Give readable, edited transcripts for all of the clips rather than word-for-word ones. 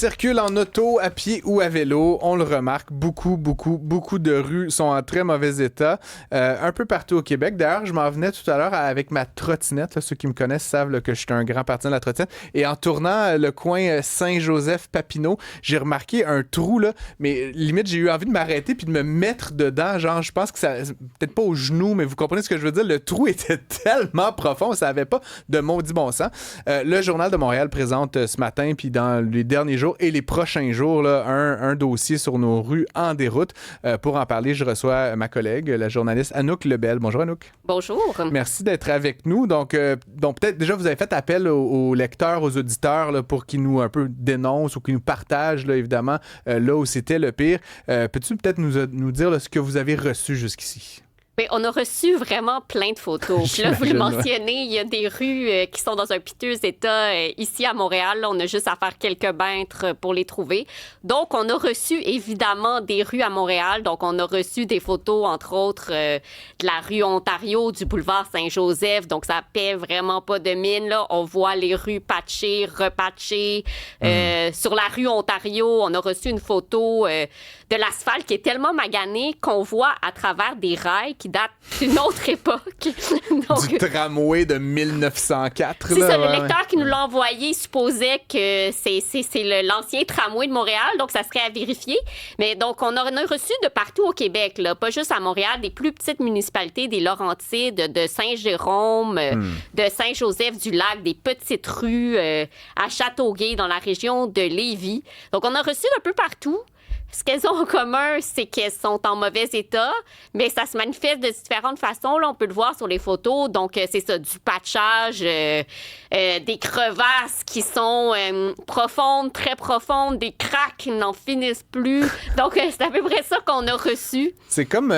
Circule en auto, à pied ou à vélo, on le remarque, beaucoup de rues sont en très mauvais état, un peu partout au Québec. D'ailleurs, je m'en venais tout à l'heure avec ma trottinette. Là, ceux qui me connaissent savent là, que je suis un grand partisan de la trottinette. Et en tournant le coin Saint-Joseph-Papineau, j'ai remarqué un trou, là, mais limite, j'ai eu envie de m'arrêter puis de me mettre dedans. Genre, je pense que ça, peut-être pas au genou, mais vous comprenez ce que je veux dire. Le trou était tellement profond, ça avait pas de maudit bon sens. Le Journal de Montréal présente ce matin, puis dans les derniers jours et les prochains jours, là, un dossier sur nos rues en déroute. Pour en parler, je reçois ma collègue, la journaliste Anouk Lebel. Bonjour Anouk. Bonjour. Merci d'être avec nous. Donc peut-être déjà vous avez fait appel aux lecteurs, aux auditeurs là, pour qu'ils nous un peu dénoncent ou qu'ils nous partagent là, évidemment là où c'était le pire. Peux-tu peut-être nous dire là, ce que vous avez reçu jusqu'ici? Bien, on a reçu vraiment plein de photos. Puis là, vous le mentionnez, il y a des rues qui sont dans un piteux état. Ici, à Montréal, là, on a juste à faire quelques mètres pour les trouver. Donc, on a reçu, évidemment, des rues à Montréal. Donc, on a reçu des photos, entre autres, de la rue Ontario, du boulevard Saint-Joseph. Donc, ça paie vraiment pas de mine, là. On voit les rues patchées, repatchées. Sur la rue Ontario, on a reçu une photo de l'asphalte qui est tellement magané qu'on voit à travers des rails qui datent d'une autre époque. Donc, du tramway de 1904. C'est ça, le lecteur qui nous l'a envoyé supposait que c'est l'ancien tramway de Montréal, donc ça serait à vérifier. Mais donc, on en a reçu de partout au Québec, là, pas juste à Montréal, des plus petites municipalités, des Laurentides, de Saint-Jérôme, de Saint-Joseph-du-Lac, des petites rues à Châteauguay, dans la région de Lévis. Donc, on a reçu d'un peu partout. Ce qu'elles ont en commun, c'est qu'elles sont en mauvais état, mais ça se manifeste de différentes façons. Là, on peut le voir sur les photos. Donc, c'est ça, du patchage, des crevasses qui sont profondes, très profondes, des craques qui n'en finissent plus. Donc, c'est à peu près ça qu'on a reçu. C'est comme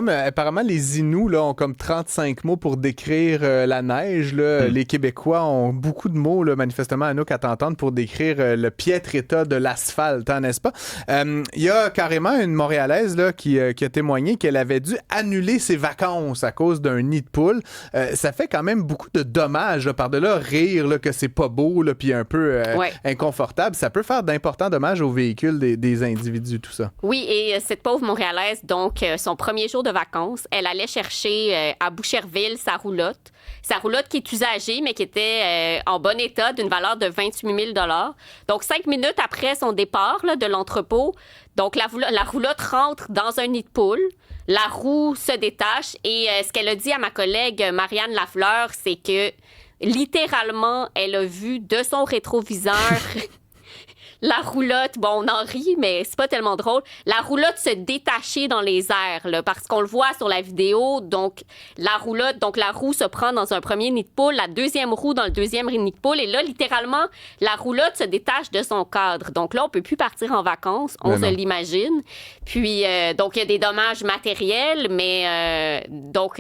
apparemment, les Inuits là, ont comme 35 mots pour décrire la neige. Là. Les Québécois ont beaucoup de mots, là, manifestement, Anouk, à t'entendre, pour décrire le piètre état de l'asphalte, hein, n'est-ce pas? Il y a carrément une Montréalaise là, qui a témoigné qu'elle avait dû annuler ses vacances à cause d'un nid de poule. Ça fait quand même beaucoup de dommages. Là, par-delà rire là, que c'est pas beau puis un peu inconfortable. Ça peut faire d'importants dommages aux véhicules des individus, tout ça. Oui, et cette pauvre Montréalaise, donc, son premier jour de vacances, elle allait chercher à Boucherville sa roulotte. Sa roulotte qui est usagée, mais qui était en bon état, d'une valeur de 28 000 $. Donc, 5 minutes après son départ là, de l'entrepôt, donc la roulotte rentre dans un nid de poule. La roue se détache et ce qu'elle a dit à ma collègue Marianne Lafleur, c'est que littéralement, elle a vu de son rétroviseur la roulotte, bon, on en rit, mais c'est pas tellement drôle. La roulotte se détachait dans les airs, là, parce qu'on le voit sur la vidéo. Donc, la roue se prend dans un premier nid de poule, la deuxième roue dans le deuxième nid de poule. Et là, littéralement, la roulotte se détache de son cadre. Donc là, on peut plus partir en vacances, on se l'imagine. Puis, donc, il y a des dommages matériels, mais donc,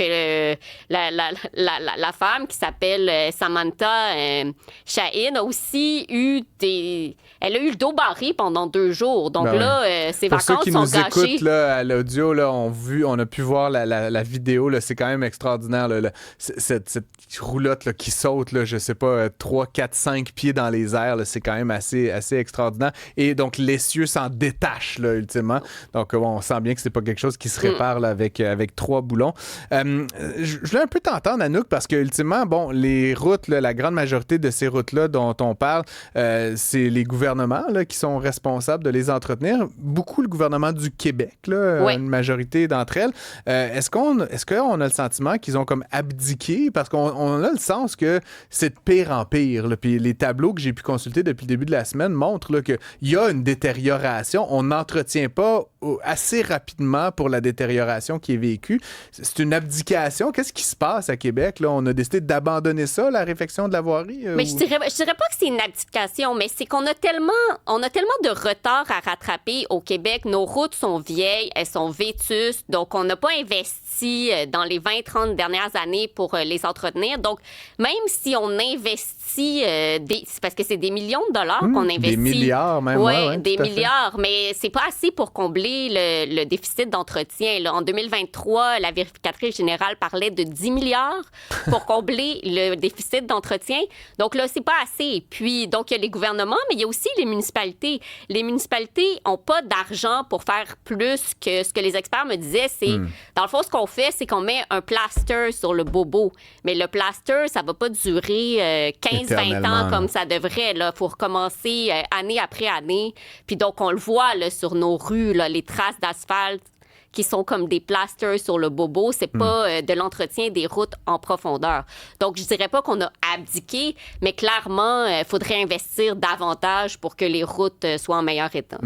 la femme qui s'appelle Samantha Chahine a aussi eu elle a eu le dos barré pendant 2 jours. Donc ses vacances sont gâchées. Pour ceux qui nous écoutent là, à l'audio, là, on a pu voir la vidéo. Là, c'est quand même extraordinaire. Là, cette roulotte là, qui saute, là, je sais pas, 3, 4, 5 pieds dans les airs. Là, c'est quand même assez extraordinaire. Et donc, l'essieu s'en détache, là, ultimement. Donc, on sent bien que c'est pas quelque chose qui se répare là, avec 3 boulons. Je voulais un peu t'entendre, Anouk, parce que, ultimement, bon, les routes, là, la grande majorité de ces routes-là dont on parle, c'est les gouvernements là, qui sont responsables de les entretenir. Beaucoup le gouvernement du Québec, là, une majorité d'entre elles. Est-ce qu'on a le sentiment qu'ils ont comme abdiqué? Parce qu'on a le sens que c'est de pire en pire. Là. Puis les tableaux que j'ai pu consulter depuis le début de la semaine montrent là, qu'il y a une détérioration. On n'entretient pas assez rapidement pour la détérioration qui est vécue. C'est une abdication. Qu'est-ce qui se passe à Québec? Là? On a décidé d'abandonner ça, la réfection de la voirie? Mais je dirais pas que c'est une abdication, mais c'est qu'on a tellement de retard à rattraper au Québec. Nos routes sont vieilles, elles sont vétustes, donc on n'a pas investi dans les 20-30 dernières années pour les entretenir. Donc, même si on investit investi, c'est parce que c'est des millions de dollars qu'on investit. Des milliards même. Ouais, des milliards, mais c'est pas assez pour combler le déficit d'entretien. Là. En 2023, la vérificatrice générale parlait de 10 milliards pour combler le déficit d'entretien. Donc là, c'est pas assez. Puis, donc, il y a les gouvernements, mais il y a aussi les municipalités. Les municipalités n'ont pas d'argent pour faire plus que ce que les experts me disaient. C'est, dans le fond, ce qu'on fait, c'est qu'on met un plaster sur le bobo. Mais le plaster, ça va pas durer 15-20 ans comme ça devrait. Il faut recommencer année après année. Puis donc, on le voit là, sur nos rues, là, les traces d'asphalte qui sont comme des plasters sur le bobo. C'est pas de l'entretien des routes en profondeur. Donc, je dirais pas qu'on a abdiqué, mais clairement, il faudrait investir davantage pour que les routes soient en meilleur état.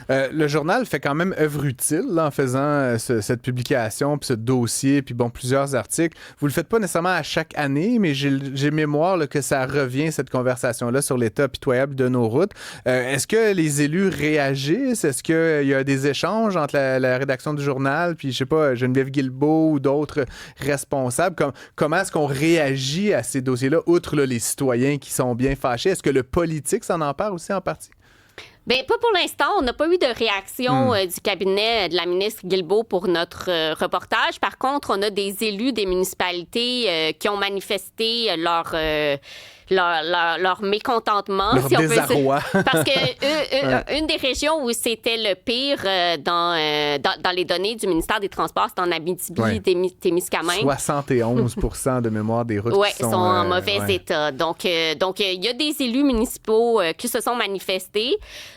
Le journal fait quand même œuvre utile là, en faisant cette publication, puis ce dossier, puis bon, plusieurs articles. Vous le faites pas nécessairement à chaque année, mais j'ai mémoire là, que ça revient, cette conversation-là, sur l'état pitoyable de nos routes. Est-ce que les élus réagissent? Est-ce qu'il y a des échanges entre la rédaction du journal, puis je sais pas, Geneviève Guilbeault ou d'autres responsables? Comment est-ce qu'on réagit à ces dossiers-là, outre là, les citoyens qui sont bien fâchés? Est-ce que le politique s'en empare aussi en partie? Bien, pas pour l'instant. On n'a pas eu de réaction du cabinet de la ministre Guilbeault pour notre reportage. Par contre, on a des élus des municipalités qui ont manifesté leur mécontentement, leur désarroi. Parce que une des régions où c'était le pire dans les données du ministère des Transports, c'est en Abitibi-Témiscamingue. 71% de mémoire des routes qui sont en mauvais état. Donc, il y a des élus municipaux qui se sont manifestés.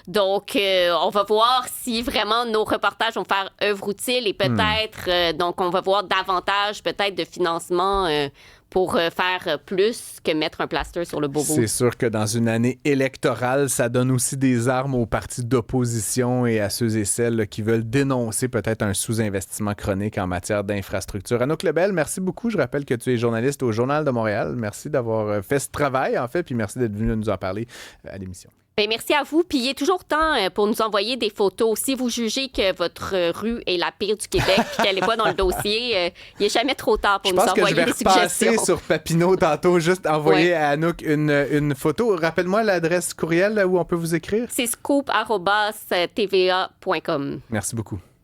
Donc, on va voir si vraiment nos reportages vont faire œuvre utile et peut-être, donc, on va voir davantage peut-être de financement pour faire plus que mettre un plaster sur le bobo. C'est sûr que dans une année électorale, ça donne aussi des armes aux partis d'opposition et à ceux et celles là, qui veulent dénoncer peut-être un sous-investissement chronique en matière d'infrastructure. Anouk Lebel, merci beaucoup. Je rappelle que tu es journaliste au Journal de Montréal. Merci d'avoir fait ce travail, en fait, puis merci d'être venu nous en parler à l'émission. Bien, merci à vous. Puis il est toujours temps pour nous envoyer des photos. Si vous jugez que votre rue est la pire du Québec et qu'elle n'est pas dans le dossier, il n'est jamais trop tard pour nous envoyer des suggestions. Je pense que je vais repasser sur Papineau tantôt, juste envoyer à Anouk une photo. Rappelle-moi l'adresse courriel où on peut vous écrire. C'est scoop@tva.com. Merci beaucoup.